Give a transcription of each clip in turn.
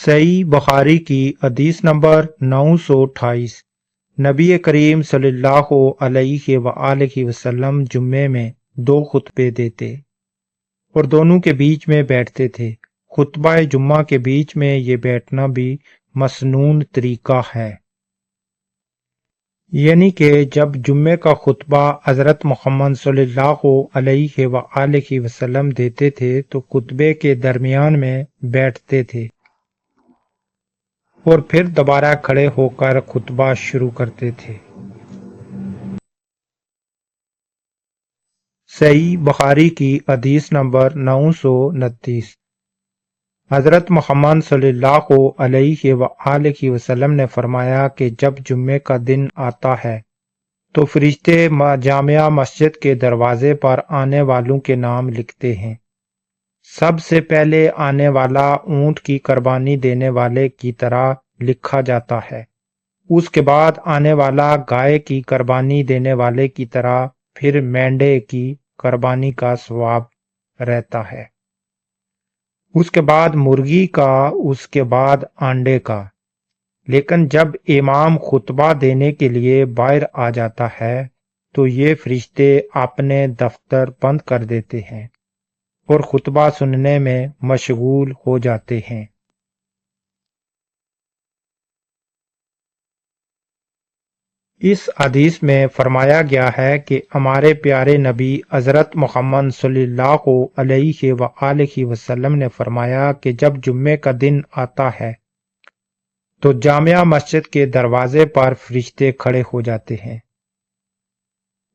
صحیح بخاری کی حدیث نمبر 928۔ نبی کریم صلی اللہ علیہ وآلہ وسلم جمعے میں 2 خطبے دیتے اور دونوں کے بیچ میں بیٹھتے تھے۔ خطبہ جمعہ کے بیچ میں یہ بیٹھنا بھی مسنون طریقہ ہے، یعنی کہ جب جمعے کا خطبہ حضرت محمد صلی اللہ علیہ وآلہ وسلم دیتے تھے تو خطبے کے درمیان میں بیٹھتے تھے اور پھر دوبارہ کھڑے ہو کر خطبہ شروع کرتے تھے۔ صحیح بخاری کی حدیث نمبر 929۔ حضرت محمد صلی اللہ علیہ وآلہ وسلم نے فرمایا کہ جب جمعے کا دن آتا ہے تو فرشتے جامع مسجد کے دروازے پر آنے والوں کے نام لکھتے ہیں۔ سب سے پہلے آنے والا اونٹ کی قربانی دینے والے کی طرح لکھا جاتا ہے، اس کے بعد آنے والا گائے کی قربانی دینے والے کی طرح، پھر مینڈے کی قربانی کا ثواب رہتا ہے، اس کے بعد مرغی کا، اس کے بعد انڈے کا۔ لیکن جب امام خطبہ دینے کے لیے باہر آ جاتا ہے تو یہ فرشتے اپنے دفتر بند کر دیتے ہیں اور خطبہ سننے میں مشغول ہو جاتے ہیں۔ اس حدیث میں فرمایا گیا ہے کہ ہمارے پیارے نبی حضرت محمد صلی اللہ علیہ وآلہ وسلم نے فرمایا کہ جب جمعے کا دن آتا ہے تو جامع مسجد کے دروازے پر فرشتے کھڑے ہو جاتے ہیں،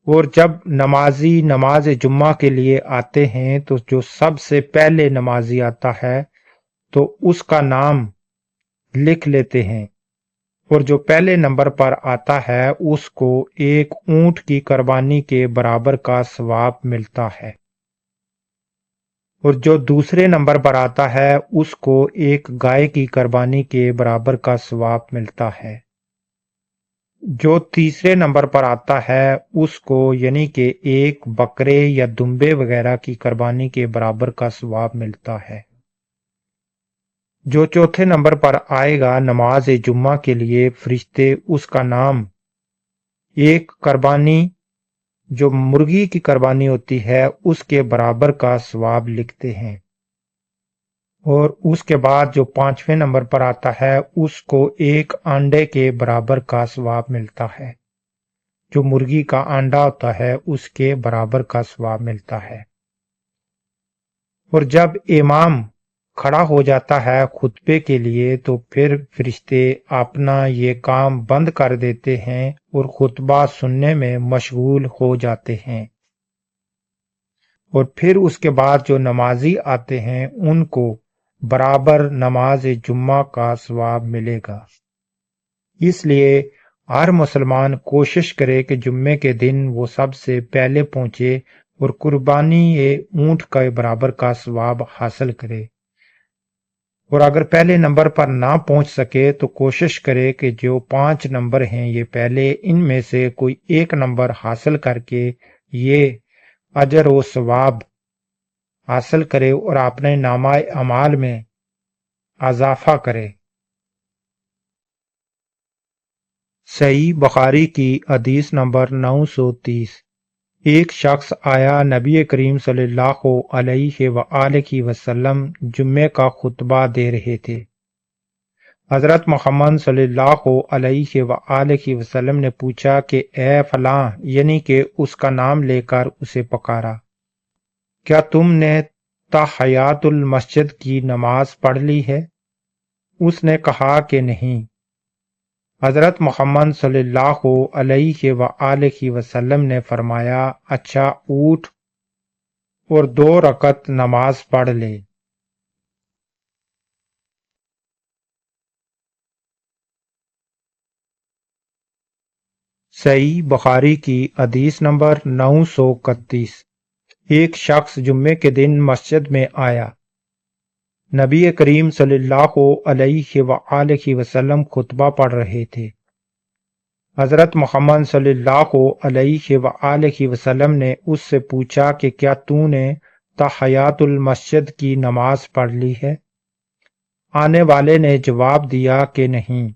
اور جب نمازی نماز جمعہ کے لیے آتے ہیں تو جو سب سے پہلے نمازی آتا ہے تو اس کا نام لکھ لیتے ہیں، اور جو پہلے نمبر پر آتا ہے اس کو ایک اونٹ کی قربانی کے برابر کا ثواب ملتا ہے، اور جو دوسرے نمبر پر آتا ہے اس کو ایک گائے کی قربانی کے برابر کا ثواب ملتا ہے، جو تیسرے نمبر پر آتا ہے اس کو یعنی کہ ایک بکرے یا دمبے وغیرہ کی قربانی کے برابر کا ثواب ملتا ہے، جو چوتھے نمبر پر آئے گا نماز جمعہ کے لیے فرشتے اس کا نام ایک قربانی جو مرغی کی قربانی ہوتی ہے اس کے برابر کا ثواب لکھتے ہیں، اور اس کے بعد جو 5ویں نمبر پر آتا ہے اس کو ایک انڈے کے برابر کا ثواب ملتا ہے، جو مرغی کا انڈا ہوتا ہے اس کے برابر کا ثواب ملتا ہے۔ اور جب امام کھڑا ہو جاتا ہے خطبے کے لیے تو پھر فرشتے اپنا یہ کام بند کر دیتے ہیں اور خطبہ سننے میں مشغول ہو جاتے ہیں، اور پھر اس کے بعد جو نمازی آتے ہیں ان کو برابر نماز جمعہ کا ثواب ملے گا۔ اس لیے ہر مسلمان کوشش کرے کہ جمعے کے دن وہ سب سے پہلے پہنچے اور قربانی اونٹ کے برابر کا ثواب حاصل کرے، اور اگر پہلے نمبر پر نہ پہنچ سکے تو کوشش کرے کہ جو 5 نمبر ہیں یہ پہلے، ان میں سے کوئی ایک نمبر حاصل کر کے یہ اجر و ثواب حاصل کرے اور اپنے نامہ اعمال میں اضافہ کرے۔ صحیح بخاری کی حدیث نمبر 930۔ ایک شخص آیا، نبی کریم صلی اللہ علیہ وآلہ وسلم جمعے کا خطبہ دے رہے تھے۔ حضرت محمد صلی اللہ علیہ وآلہ وسلم نے پوچھا کہ اے فلاں، یعنی کہ اس کا نام لے کر اسے پکارا، کیا تم نے تحیات المسجد کی نماز پڑھ لی ہے؟ اس نے کہا کہ نہیں۔ حضرت محمد صلی اللہ علیہ وآلہ وسلم نے فرمایا، اچھا اٹھ اور 2 رکعت نماز پڑھ لے۔ صحیح بخاری کی حدیث نمبر 931۔ ایک شخص جمعے کے دن مسجد میں آیا، نبی کریم صلی اللہ علیہ وآلہ وسلم خطبہ پڑھ رہے تھے۔ حضرت محمد صلی اللہ علیہ وآلہ وسلم نے اس سے پوچھا کہ کیا تو نے تحیات المسجد کی نماز پڑھ لی ہے؟ آنے والے نے جواب دیا کہ نہیں۔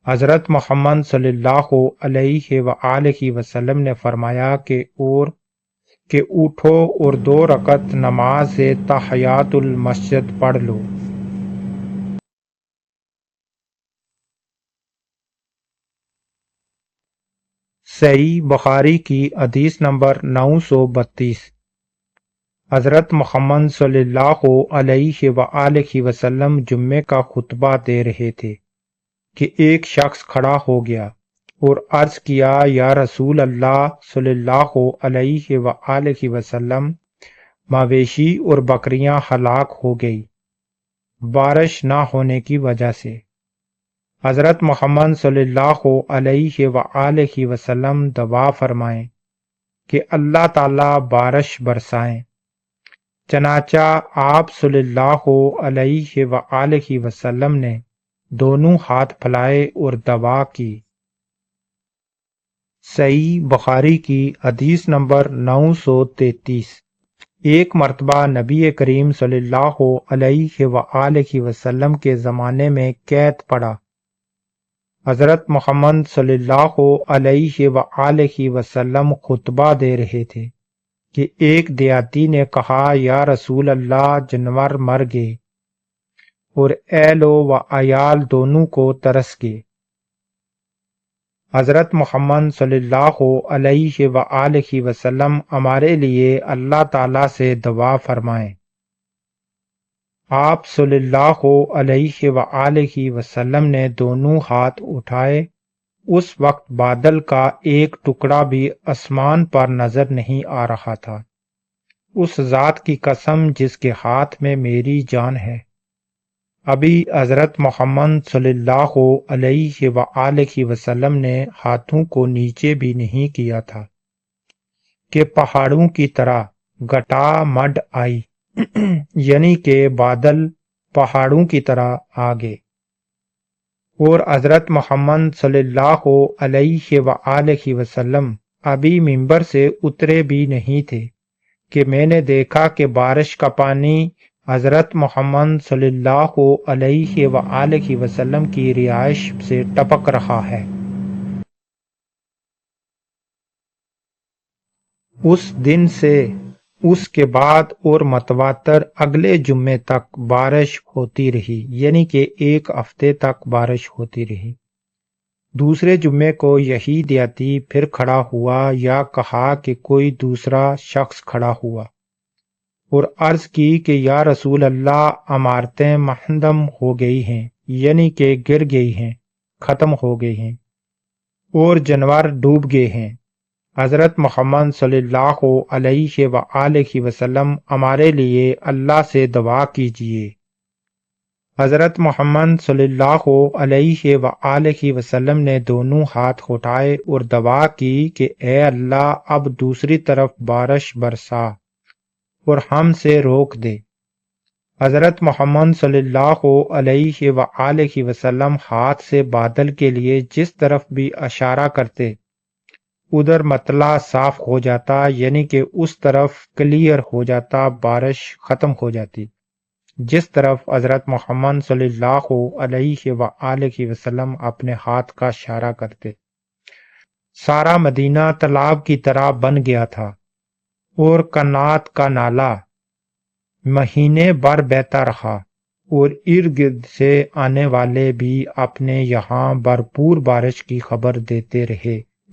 حضرت محمد صلی اللہ علیہ وآلہ وسلم نے فرمایا کہ اٹھو اور 2 رکعت نماز تحیات المسجد پڑھ لو۔ صحیح بخاری کی حدیث نمبر 932۔ حضرت محمد صلی اللہ علیہ وآلہ وسلم جمعے کا خطبہ دے رہے تھے کہ ایک شخص کھڑا ہو گیا اور عرض کیا، یا رسول اللہ صلی اللہ علیہ وآلہ وسلم، مویشی اور بکریاں ہلاک ہو گئی بارش نہ ہونے کی وجہ سے۔ حضرت محمد صلی اللہ علیہ وآلہ وسلم دعا فرمائیں کہ اللہ تعالی بارش برسائیں۔ چنانچہ آپ صلی اللہ علیہ وآلہ وسلم نے دونوں ہاتھ پھیلائے اور دعا کی۔ صحیح بخاری کی حدیث نمبر 933۔ ایک مرتبہ نبی کریم صلی اللہ علیہ وآلہ وسلم کے زمانے میں قحط پڑا۔ حضرت محمد صلی اللہ علیہ وآلہ وسلم خطبہ دے رہے تھے کہ ایک دیہاتی نے کہا، یا رسول اللہ، جانور مر گئے اور اہل و عیال دونوں کو ترس گئے۔ حضرت محمد صلی اللہ علیہ وآلہ وسلم ہمارے لیے اللہ تعالیٰ سے دعا فرمائیں۔ آپ صلی اللہ علیہ وآلہ وسلم نے دونوں ہاتھ اٹھائے۔ اس وقت بادل کا ایک ٹکڑا بھی آسمان پر نظر نہیں آ رہا تھا۔ اس ذات کی قسم جس کے ہاتھ میں میری جان ہے، ابھی حضرت محمد صلی اللہ علیہ وآلہ وسلم نے ہاتھوں کو نیچے بھی نہیں کیا تھا کہ پہاڑوں کی طرح گٹا مڈ آئی، یعنی کہ بادل پہاڑوں کی طرح آگے، اور حضرت محمد صلی اللہ علیہ وآلہ وسلم ابھی ممبر سے اترے بھی نہیں تھے کہ میں نے دیکھا کہ بارش کا پانی حضرت محمد صلی اللہ علیہ وآلہ وسلم کی رہائش سے ٹپک رہا ہے۔ اس دن سے اس کے بعد اور متواتر اگلے جمعے تک بارش ہوتی رہی، یعنی کہ 1 ہفتے تک بارش ہوتی رہی۔ دوسرے جمعے کو یہی دیہاتی پھر کھڑا ہوا، یا کہا کہ کوئی دوسرا شخص کھڑا ہوا اور عرض کی کہ یا رسول اللہ، عمارتیں منہدم ہو گئی ہیں، یعنی کہ گر گئی ہیں، ختم ہو گئی ہیں، اور جانور ڈوب گئے ہیں۔ حضرت محمد صلی اللہ علیہ وآلہ وسلم ہمارے لیے اللہ سے دعا کیجیے۔ حضرت محمد صلی اللہ علیہ وآلہ وسلم نے دونوں ہاتھ اٹھائے اور دعا کی کہ اے اللہ، اب دوسری طرف بارش برسا اور ہم سے روک دے۔ حضرت محمد صلی اللہ علیہ وآلہ وسلم ہاتھ سے بادل کے لیے جس طرف بھی اشارہ کرتے، ادھر مطلع صاف ہو جاتا، یعنی کہ اس طرف کلیئر ہو جاتا، بارش ختم ہو جاتی۔ جس طرف حضرت محمد صلی اللہ علیہ وآلہ وسلم اپنے ہاتھ کا اشارہ کرتے، سارا مدینہ تالاب کی طرح بن گیا تھا، اور کنات کا نالا مہینے بھر بہتا رہا، اور ارد گرد سے آنے والے بھی اپنے یہاں بھرپور بارش کی خبر دیتے رہے۔